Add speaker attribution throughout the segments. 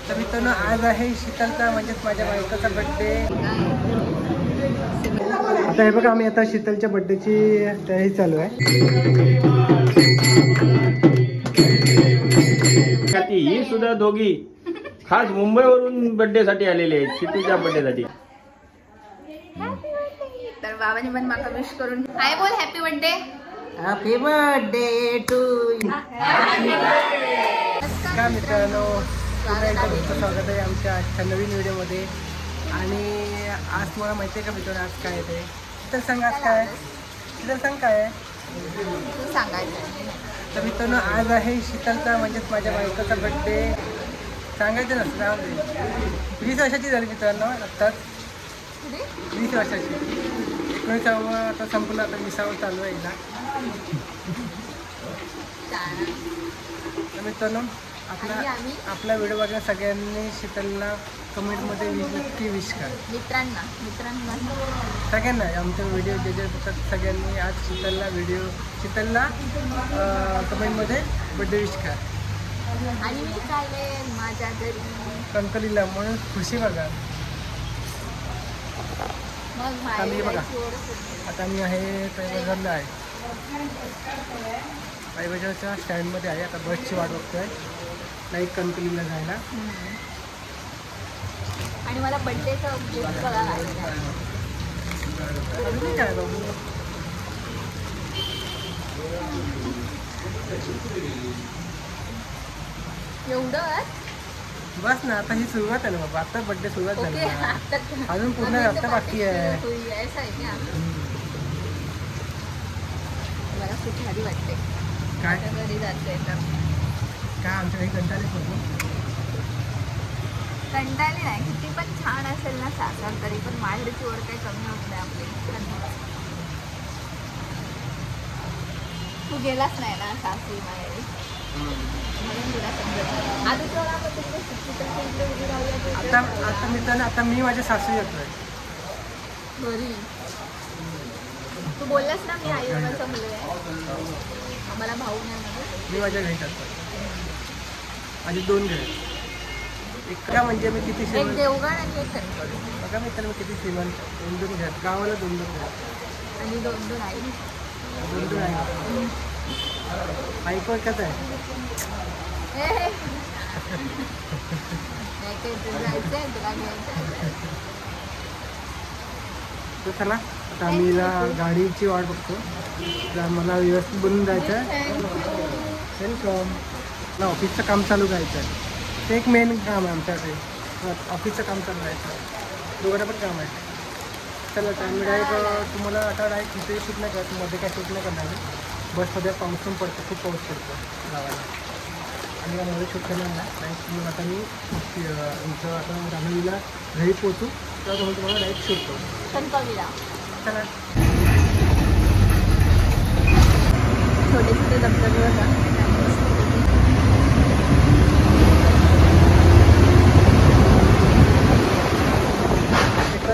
Speaker 1: तर मित्रांनो आज आहे शीतलचा म्हणजेच माझ्या बायकोचा बर्थडे। आता हे बघा आम्ही आता शीतलच्या बर्थडेची तयारी चालू आहे।
Speaker 2: ही सुद्धा दोघी खास मुंबईवरून बर्थडे साठी आलेले आहेत शीतलच्या बर्थडे साठी।
Speaker 3: तर बाबांनी पण माका विश करून हाय बोल happy birthday.
Speaker 1: Happy birthday to you. का मित्रांनो पुन्हा एकदा तुमचं स्वागत आहे आमच्या आजच्या नवीन व्हिडिओमध्ये। आणि आज तुम्हाला माहिती आहे का मित्रांनो आज काय आहे ते? शीतल सांग आज काय आहे? शीतल सांग काय आहे?
Speaker 3: तू सांगायचं।
Speaker 1: तर मित्रांनो आज आहे शीतलचा म्हणजेच माझ्या बायकोचा बर्थडे। सांगायचं नसतं राहू दे। 20 वर्षाची झाली मित्रांनो आत्ताच 20 वर्षाची। 19वा आता संपलं आता 20वा चालू आहे हिला। तर मित्रांनो आपला व्हिडिओ बघा सगळ्यांनी शीतलला कमेंटमध्ये नक्की विश करा। मित्रांना सगळ्यांना आमचा व्हिडिओ जे जे बघतात सगळ्यांनी आज शीतलला कमेंटमध्ये बर्थडे विश करा।
Speaker 3: आणि मी चालले माझ्या घरी
Speaker 1: कंकलीला म्हणून खुशी बघा।
Speaker 3: मग
Speaker 1: आम्ही बघा आता मी आहे पैबजारला आहे। पैबजारच्या स्टँडमध्ये आहे। आता बसची वाट बघतोय लाईक कंकलीला जायला।
Speaker 3: आणि मला बर्थडेचं गिफ्ट करायला
Speaker 1: काय बाबू
Speaker 3: एवढं
Speaker 1: बस ना आता ही सुरुवात आहे ना बाबा। आता बर्थडे सुरुवात झाली अजून पूर्ण रस्ता बाकी आहे।
Speaker 3: मला खूप भारी वाटते
Speaker 1: काय
Speaker 3: घरी जाते तर
Speaker 1: काय आमच्या काही कंटाळी होतो
Speaker 3: कंटाळली नाही। किती पण छान असेल ना सासर तरी पण माहेरची ओढ काही कमी होत नाही आपली। तू गेलाच नाही ना सासरी माहेरी म्हणून तुला समजत।
Speaker 1: आता मित्रांनो आता मी माझ्या सासरी येतोय
Speaker 3: घरी। तू बोललास ना मी आई बाबांचा मुलगा आहे आम्हाला भाऊ नाही म्हणून
Speaker 1: मी माझ्या घरी जातोय। माझी 2 घर एका म्हणजे मी किती
Speaker 3: एक
Speaker 1: श्रीमंत
Speaker 3: देवगड आणि एक कणकवली।
Speaker 1: बघा मित्रांनो मी किती श्रीमंत 2 घर गावाला 2 घर
Speaker 3: आणि 2 आई
Speaker 1: 2 आहे। बायको एकच आहे।
Speaker 3: जायचंय तुला घ्यायचं
Speaker 1: तर चला आता आम्ही गाडीची वाट बघतो। मला व्यवस्थित बनून जायचं आहे। वेलकम मला ऑफिसचं काम चालू करायचं आहे। ते एक मेन काम आहे आमच्याकडे ऑफिसचं काम चालू करायचं। दोघांना पण काम आहे। चला आता आम्ही डायरेक्ट तुम्हाला आता डायरेक्ट इथे शूट नाही करत मध्ये काय शूट नाही करणार। बसमध्ये पाऊस पण पडतो खूप पाऊस पडतो गावाला आणि यामध्ये शूट करणार नाही डायरेक्ट तुम्हाला आता मी तुमचं आता रामलीला घरी पोहोचू तेव्हा तुम्हाला डायरेक्ट शूट करू
Speaker 3: कणकवलीला।
Speaker 1: चला
Speaker 3: छोटे छोटे धबधबे होता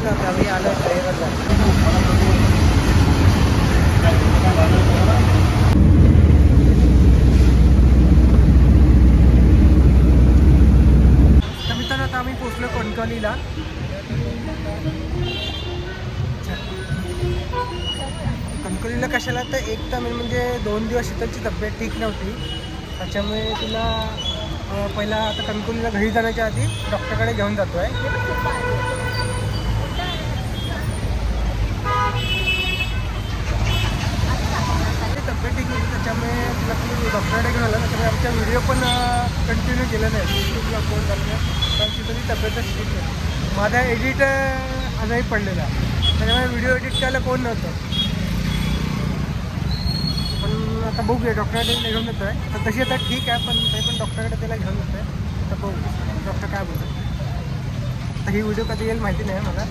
Speaker 1: आता आम्ही आलो ड्रायव्हरला। तर मित्रांनो आता आम्ही पोचलो कणकवलीला। कणकवलीला कशाला तर एक तर म्हणजे 2 दिवस शीतलची तब्येत ठीक नव्हती त्याच्यामुळे तिला पहिला आता कणकवलीला घरी जाण्याच्या आधी डॉक्टरकडे घेऊन जातो आहे। तब्येत ठीक नव्हती त्याच्यामुळे तिला तुम्ही डॉक्टरकडे घेऊन आला त्याच्यामुळे आमच्या व्हिडिओ पण कंटिन्यू केले नाही यूट्यूबला अपलोड झालं नाही कारण तिथं ती तब्येतच ठीक नाही। माझा एडिट आजही पडलेला त्याच्यामुळे व्हिडिओ एडिट करायला कोण नव्हतं। पण आता बघूया डॉक्टरकडे घेऊन येतो आहे तर तशी आता ठीक आहे पण तरी पण डॉक्टरकडे त्याला घेऊन येतो आहे। तर बघू डॉक्टर काय बोलतो। आता ही व्हिडिओ कधी येईल माहिती नाही मला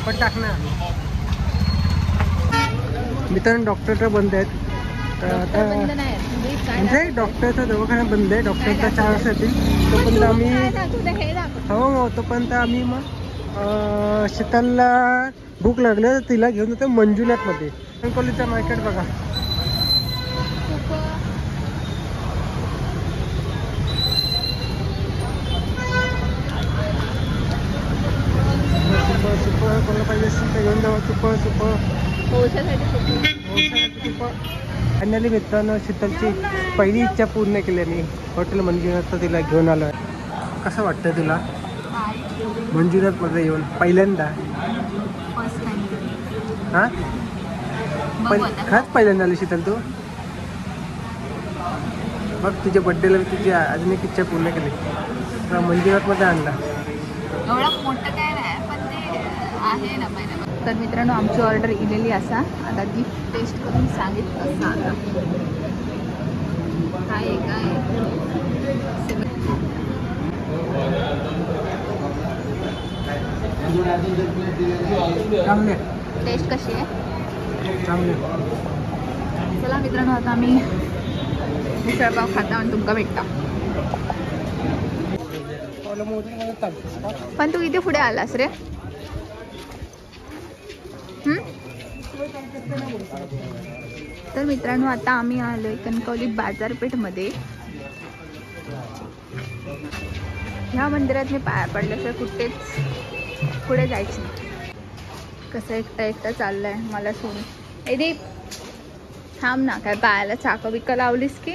Speaker 1: पण टाकणार। मित्रांनो डॉक्टर बंद आहेत तर आता म्हणजे डॉक्टरचा दवाखाना बंद आहे। डॉक्टरचा 4 वाजता येतील तोपर्यंत आम्ही हो तोपर्यंत आम्ही मग शीतलला भूक लागली तर तिला घेऊन येतो मंजुनाथमध्ये। कणकवलीचं मार्केट बघा कोणाला पाहिजे असेल तर घेऊन जाऊ. तुप
Speaker 3: पोहोच्यासाठी
Speaker 1: फायनली मित्रांनो शीतलची पहिली इच्छा पूर्ण केली मी हॉटेल मंजुनाथ तिला घेऊन आलो आहे. कसं वाटतं तुला मंजुनाथमध्ये येऊन पहिल्यांदा?
Speaker 3: First time.
Speaker 1: हां खरंच पहिल्यांदा आली शीतल तू? बघ तुझ्या बड्डेला मी तुझी अजून एक इच्छा पूर्ण केली, तुला मंजुनाथमध्ये आणला.
Speaker 3: एवढं मोठं काय नाही पण ते आहे ना पहिल्या. तर मित्रांनो आमची ऑर्डर इलेली असा. आता गिफ्ट टेस्ट करून सांगितलं सांगा काय काय.
Speaker 1: चांगले
Speaker 3: टेस्ट कशी आहे?
Speaker 1: चांगले.
Speaker 3: चला मित्रांनो आता आम्ही मिसळपाव खाता आणि तुमका भेटता. पण तू इथे पुढे आलास रे. तर मित्रांनो आता आम्ही आलोय कणकवली बाजारपेठमध्ये. ह्या मंदिरात मी पाया पडल्याशिवाय कुठेच पुढे जायचं नाही. कसं एकटा एकटा चाललंय मला सोडून. ए दीप थांब ना, काय पायाला चाकं बिकं लावलीस की?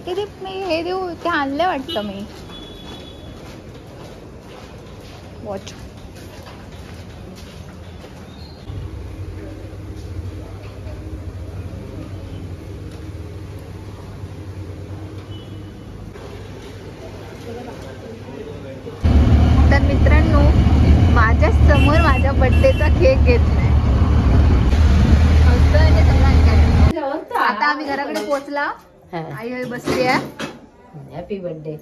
Speaker 3: ए दीप मी हे देऊ ते आणलं वाटतं मी वॉच. तर मित्रांनो माझ्या समोर माझ्या बर्थडेचा केक घेतलाय. आता आम्ही घराकडे पोहोचला. आई बसली आहे.
Speaker 4: हॅपी बर्थडे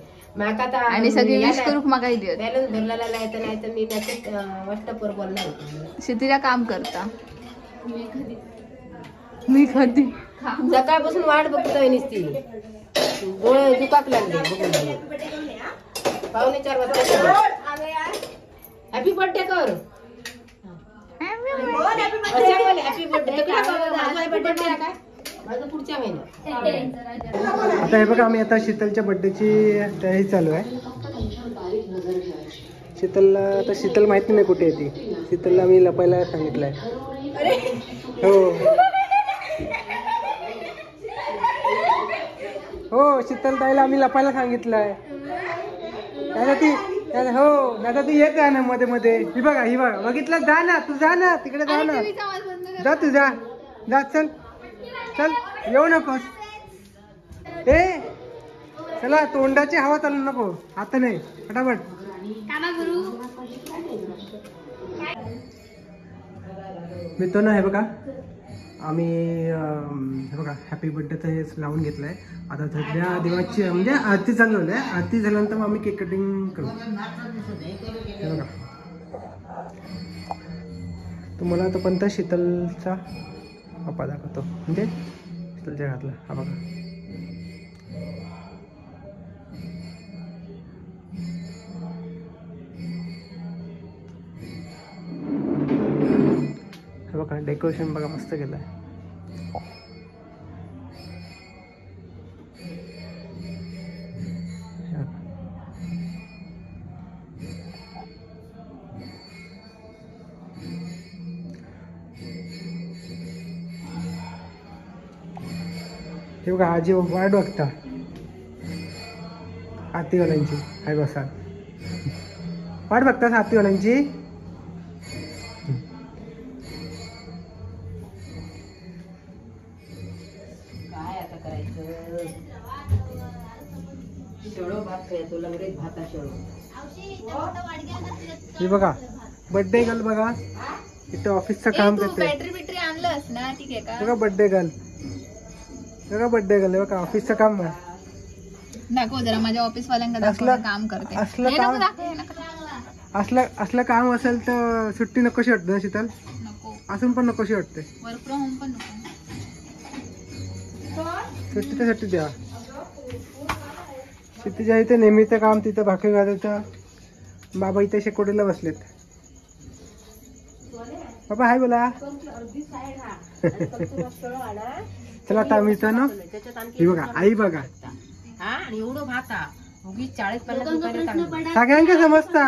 Speaker 3: आणि सगळी विश करूक मागा दिली.
Speaker 4: बॅलन्स भरला नाही तर मी मेसेज व्हॉट्सअपवर बोलणार.
Speaker 3: क्षितिजा काम करता. मी कधी
Speaker 4: सकाळपासून वाट बघतोय नुसती. डोळे दुखाक लागले बघून. 3:45 वाजता हॅपी बर्थडे कर. हॅपी बर्थडे काय माझं पुढच्या महिन्यात.
Speaker 1: आता हे बघा आम्ही आता शीतलच्या बड्डेची तयारी चालू आहे. शीतलला आता शीतल माहिती नाही कुठे येते. शीतलला मी लपायला सांगितलंय. हो हो शीतल ताईला आम्ही लपायला सांगितलंय. हो दादा तू येत जा ना मध्ये मध्ये. ही बघा ही बघा बघितलं. जा ना तू, जा ना तिकडे, जा ना, जा तू, जा जा चल चल येऊ नकोस. ए चला तोंडाची हवा चालू नको आता नाही फटाफट. मित्रांनो हे बघा आम्ही हे बघा हॅपी बर्थडेचं हे लावून घेतलं आहे. आता सध्या देवाची म्हणजे आरती चालवली आहे. आरती झाल्यानंतर मग आम्ही केक कटिंग करू. हे बघा तुम्हाला आता पण शीतलचा पप्पा दाखवतो म्हणजे शीतलच्या घातला. हा बघा हे बघा डेकोरेशन बघा मस्त केलं आहे. हे बघा आजी वाट बघता हातीवाल्यांची. हाय बसा वाट बघतास हातीवाल्यांची.
Speaker 4: काय आता करायचं. शेळो भात खायचो लंगडीत भाता शेळो.
Speaker 1: हे बघा बर्थडे गर्ल बघा इथं ऑफिसचं काम करते.
Speaker 3: बॅटरी बिटरी आणलंस ना ठीक आहे का?
Speaker 1: बघा बर्थडे गर्ल बघा बर्थडे गर्ल बघा ऑफिसचं काम आहे.
Speaker 3: दाखव जरा माझ्या ऑफिस वाल्यांना
Speaker 1: असलं-
Speaker 3: काम करते.
Speaker 1: असलं
Speaker 3: हे नको
Speaker 1: काम-
Speaker 3: दाखव, हे नको.
Speaker 1: असलं काम असेल तर सुट्टी नकोशी वाटते ना शीतल?
Speaker 3: नको
Speaker 1: असून पण नकोशी वाटते.
Speaker 3: वर्क फ्रॉम होम पण नको.
Speaker 1: सुट्टी तर सुट्टी द्या. शेतीच्या इथे नेहमीचं काम तिथं भाकरी घालायचं. बाबा इथे शेकोटीला बसलेत. बाबा हाय बोला. चला आता मित्रांनो ही बघा आई बघा
Speaker 4: हा आणि एवढं भाता उगीच 40-50 रुपयाला काढली.
Speaker 1: सगळ्यांका समजता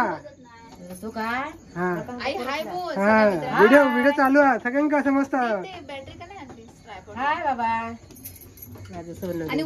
Speaker 4: तू काय
Speaker 1: हा
Speaker 3: आई हाय बोल
Speaker 1: हा व्हिडिओ चालू आहे सगळ्यांका समजता.
Speaker 3: बॅटरी का नाही आणलीस ट्रायपॉड?
Speaker 4: हाय बाबा माझं सोनं.
Speaker 3: आणि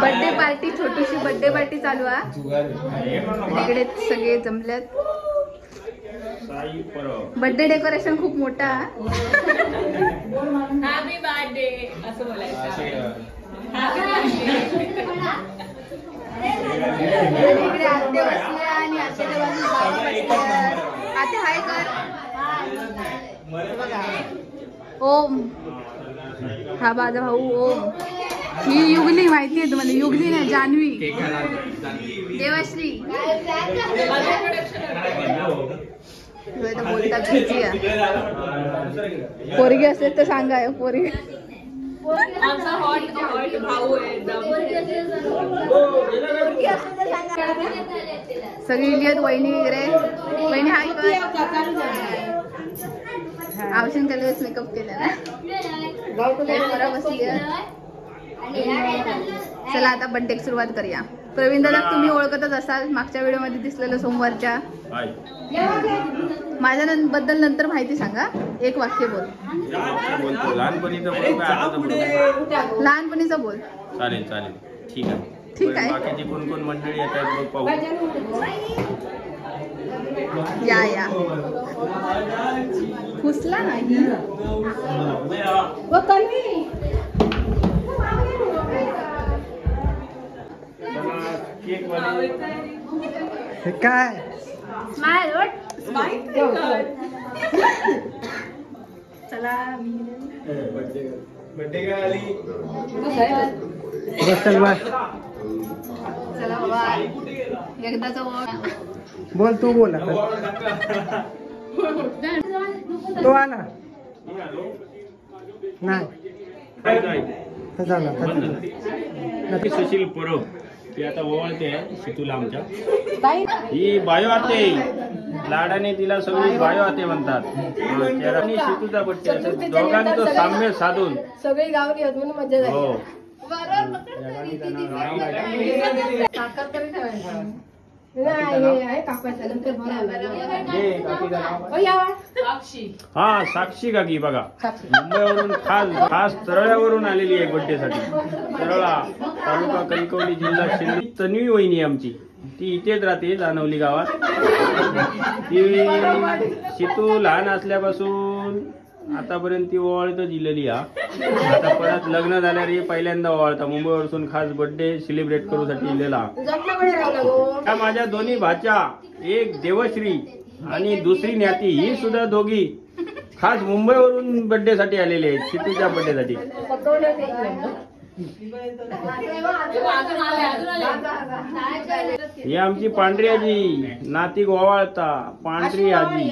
Speaker 3: बर्थडे पार्टी, छोटीशी बर्थडे पार्टी चालू आहे. इकडे सगळे जमल्यात. बर्थडे डेकोरेशन खूप मोठा आहे. हॅपी बर्थडे असं बोलायचं. इकडे आत्या बसल्या आणि आत्याच्या बाजूला बाबा बसल्या. आत्या हाय कर. बघा ओम, हा माझा भाऊ ओम. ही युगली माहिती आहे तुम्हाला? युगली नाही, जान्हवी, देवश्री. बोलतात बिझी आहे. पोरगी असेल तर सांगा. पोरगी सगळी इलियत. वहिनी वगैरे. वहिनी हाय कर. आवशीन कलर्स मेकअप केला ना. बरं बसली. चला आता बर्थडे सुरुवात करूया. प्रवीण दादा तुम्ही ओळखतच असाल, मागच्या व्हिडिओ मध्ये दिसलेलं सोमवारच्या. माझ्या बद्दल नंतर माहिती सांगा. एक वाक्य बोल. लहानपणीचं बोल.
Speaker 2: चालेल चालेल ठीक आहे.
Speaker 3: ठीक आहे.
Speaker 2: बाकीची कोण कोण मंडळी येतात पाहू.
Speaker 3: या फुसला नाही.
Speaker 1: हे काय
Speaker 3: चला
Speaker 1: बसल बाय.
Speaker 3: चला बाबा एकदाच
Speaker 1: बोल तू बोल आता. तो आला नाही तर झाला.
Speaker 2: सुशील परब ती आता ओवाळते शितूला आमच्या. ही बायो आते, लाडाने तिला सगळी बायो आते म्हणतात. आणि शितूचा बड्डे असं दोघांचं साम्य साधून
Speaker 4: सगळी गावली होत म्हणून मजा झाली.
Speaker 2: हो. हा साक्षी काकी बघा, मुंबईवरून खास तरळ्यावरून आलेली आहे बड्डे साठी. तरळा तालुका कणकवली जिल्हा शिंदे. तन्वी वहिनी आमची, ती इथेच राहते जानवली गावात. ती शितू लहान असल्यापासून आतापर्यंत ती ओवाळतच दिलेली हा. आता परत लग्न झाल्यावर ही पहिल्यांदा ओवाळता. मुंबईवरून खास बर्थडे सेलिब्रेट करूसाठी दिलेला. त्या माझ्या दोन्ही भाच्या, एक देवश्री आणि दुसरी न्याती, ही सुद्धा दोघी खास मुंबईवरून बर्थडे साठी आलेले आहेत शितूच्या बर्थडे साठी. ही आमची पांढरी आजी, नाती गोवाळता पांढरी आजी,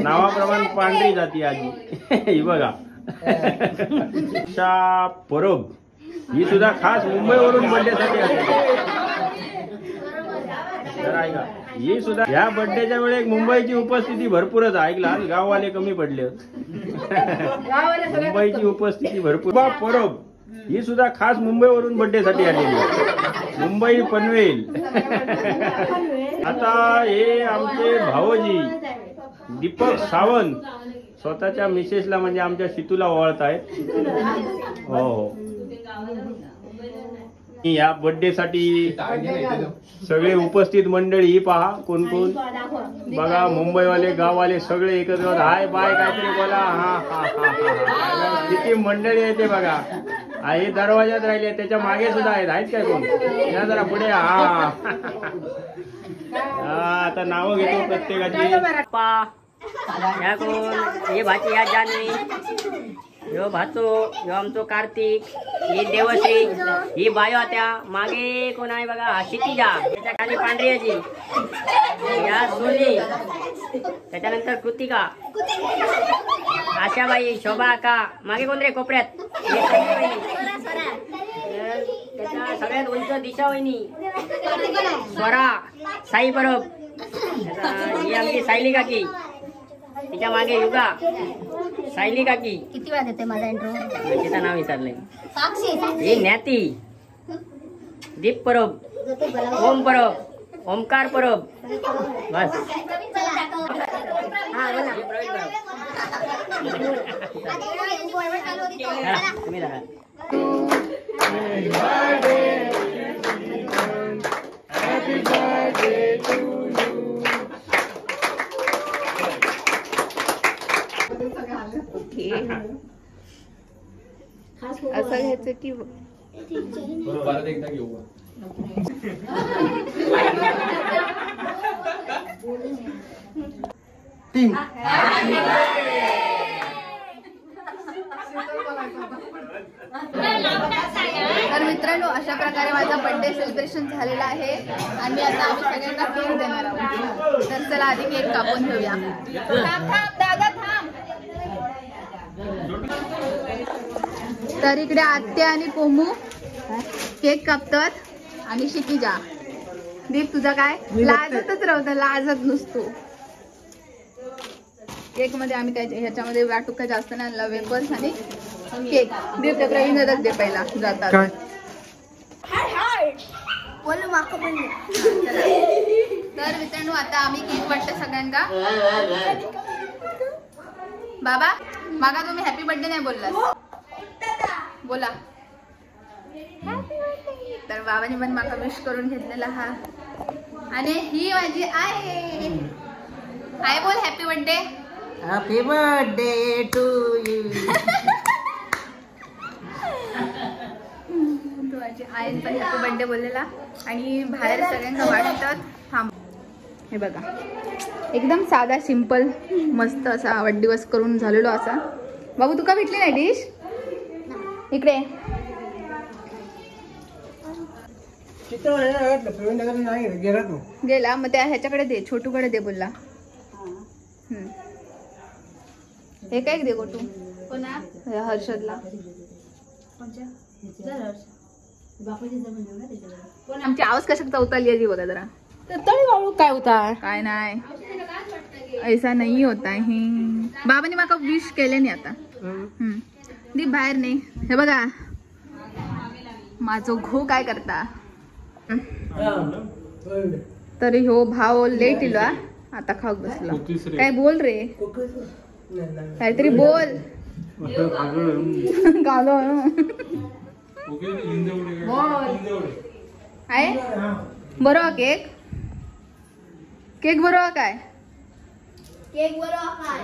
Speaker 2: नावाप्रमाणे पांढरी जाती आजी. ही बघा परब, ही सुद्धा खास मुंबईवरून बर्थडे साठी आली. ही सुद्धा ह्या बर्थडेच्या वेळेस मुंबईची उपस्थिती भरपूरच. ऐकला गाववाले कमी पडले. मुंबईची उपस्थिती भरपूर. परब ही सुद्धा खास मुंबईवरून बर्थडे साठी आलेली आहे. मुंबई पनवेल. आता हे आमचे भावजी दीपक सावंत स्वतःच्या मिसेसला म्हणजे आमच्या शितूला ओवाळत आहेत. हो हो. या बर्थडे साठी सगळे उपस्थित मंडळी ही पहा कोण कोण बघा. मुंबईवाले गाववाले सगळे एकत्र. हाय बाय काहीतरी बोला. हा हा हा. किती मंडळी आहे ते बघा. हे दरवाजात राहिले, त्याच्या मागे सुद्धा आहेत काय कोण? या जरा पुढे. हा आता नावं घेतो प्रत्येकाची.
Speaker 5: ह्या कोण? हे भाची ह्या जानवी, ह्यो भाचो, ह्यो आमचो कार्तिक, ही देवश्री, ही बायो त्या मागे कोण आहे बघा क्षितिजा, त्याच्या खाली पांढऱ्याची, या सोनी, त्याच्यानंतर कृतिका, आशाबाई, शोभा का, मागे कोण रे कोपऱ्यात, त्याच्या सगळ्यात उंच दिशा वहिनी, स्वरा, साई परब, ही आमची सायली काकी, तिच्या मागे युगा, सायली काकी.
Speaker 4: किती वेळा देते माझा इंट्रो?
Speaker 5: तिचं नाव विचारलंय.
Speaker 4: साक्षी
Speaker 5: ही ज्ञाती, दीप परब, ओम परब, ओमकार परब, बस.
Speaker 4: हा बोला.
Speaker 5: चला, तुम्ही धरा.
Speaker 3: असं घ्यायचं की
Speaker 1: तीन.
Speaker 3: तर मित्रांनो, अशा प्रकारे माझा बर्थडे सेलिब्रेशन झालेला आहे आणि आता आम्ही सगळ्यांना केक देणार आहोत. तर चला आधी केक कापून घेऊया. थांब दादा थांब. तर इकडे आत्या आणि कोमू केक कापतात आणि क्षितिजा. दीप तुझा काय? लाजतच राहतं, लाजत नसतो. केक मध्ये आम्ही काय ह्याच्यामध्ये वाटूक जास्त नाही आणला, वेपर्स आणि केक. दीप त्या प्रवीणच दे पहिला जातात.
Speaker 1: काय?
Speaker 3: तर मित्रांनो, आता आम्ही केक वाटतो सगळ्यांना. बाबा मागा तुम्ही हॅपी बर्थडे नाही बोललास, बोला. तर बाबाने पण माका विश करून घेतलेला हा. आणि ही माझी आई आई बोल happy birthday.
Speaker 5: Happy birthday to you.
Speaker 3: माझी आई पण हॅपी बर्थडे बोललेला. आणि बाहेर सगळ्यांना वाटतात. थांब, हे बघा एकदम साधा सिंपल मस्त असा वाढदिवस करून झालेलो असा. बाबू तुका भेटली नाही डिश? इकडे
Speaker 1: नाही गेला तू.
Speaker 3: गेला मग त्या ह्याच्याकडे दे, छोटूकडे दे बोलला. हे काय दे गोटू हर्षदला. आमची आवाज कशा चौताली आहे बघा जरा.
Speaker 4: काय होता?
Speaker 3: काय नाही, ऐसा नाही होता हे. बाबाने माका विश केले नाही आता. दीप बाहेर नाही. हे बघा माझो घो काय करता. तर ह्यो भाव लेट इलो आता खाऊक बसला. काय बोल रे, काहीतरी बोल. गालो आहे बरोबर. केक केक बरोबर काय?
Speaker 4: केक बरोबर काय?